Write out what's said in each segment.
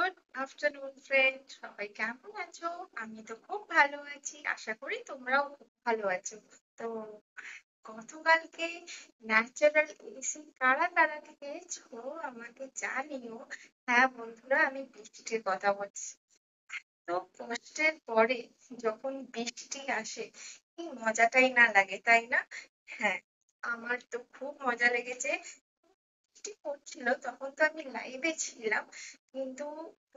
Good afternoon friend, সবাই কেমন আছো? আমি তো খুব ভালো আছি, আশা করি তোমরাও খুব ভালো আছো। তো গতকালকে ন্যাচারাল এসি কারা কারা খেয়েছো আমাকে জানিও। হ্যাঁ বন্ধুরা, আমি বৃষ্টির কথা বলছি। তো কষ্টের পরে যখন বৃষ্টি আসে, কি মজাটাই না লাগে, তাই না? হ্যাঁ, আমার তো খুব মজা লেগেছে। বৃষ্টি পড়ছিল তখন তো আমি লাইভে ছিলাম, কিন্তু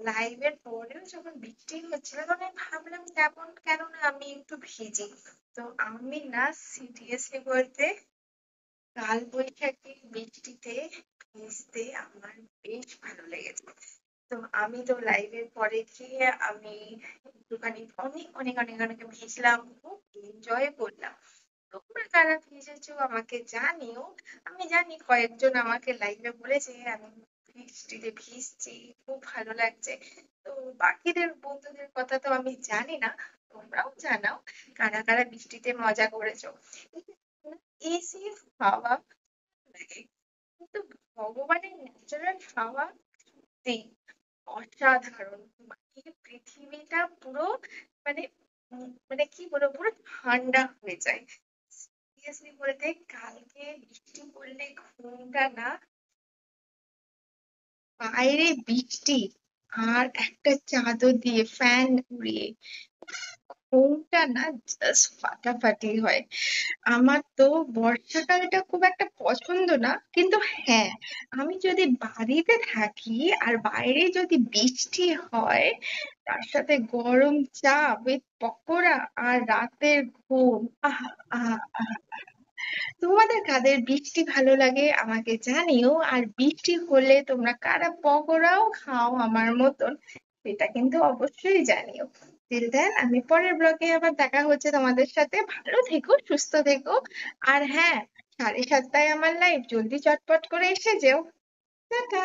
লাইভের পরেও যখন বৃষ্টি হচ্ছিল তখন আমি ভাবলাম তেমন কেন না আমি একটু ভিজি। তো আমি না, সিরিয়াসলি বলতে, কাল বৈশাখী বৃষ্টিতে ভিজতে আমার বেশ ভালো লেগেছে। তো আমি তো লাইভের পরে গিয়ে আমি একটুখানি অনেক অনেক অনেক অনেক ভিজলাম, খুব এনজয় করলাম। তোমরা কারা ভিজেছো আমাকে জানিও। আমি জানি কয়েকজন আমাকে লাইভে বলেছে আমি বৃষ্টিতে ভিজছি, খুব ভালো লাগছে। তো বাকিদের বন্ধুদের কথা তো আমি জানি না, তোমরাও জানাও কারা কারা বৃষ্টিতে মজা করেছো। এসি হাওয়া লাগে, কিন্তু ভগবানের ন্যাচারাল হাওয়া সত্যি অসাধারণ। মানে পৃথিবীটা পুরো মানে মানে কি বলবো, পুরো ঠান্ডা হয়ে যায়। সিরিয়াসলি বলতে, কালকে বৃষ্টি পড়লে ঘুমটা না, বাইরে বৃষ্টি আর একটা চাদর দিয়ে ফ্যান উড়িয়ে ঘুমটা না জাস্ট ফাটাফাটি হয়। আমার তো বর্ষাকালটা খুব একটা পছন্দ না, কিন্তু হ্যাঁ, আমি যদি বাড়িতে থাকি আর বাইরে যদি বৃষ্টি হয়, তার সাথে গরম চা উইথ পকোড়া আর রাতের ঘুম, আহা আহা আহা। তোমাদের কাদের বৃষ্টি ভালো লাগে আমাকে জানিও, আর বৃষ্টি হলে তোমরা কারা পকোড়াও খাও আমার মতন, সেটা কিন্তু অবশ্যই জানিও। টিল দেন, আমি পরের ব্লগে আবার দেখা হচ্ছে তোমাদের সাথে। ভালো থেকো, সুস্থ থেকো। আর হ্যাঁ, 7:30টায় আমার লাইভ, জলদি চটপট করে এসে যেও। টাটা।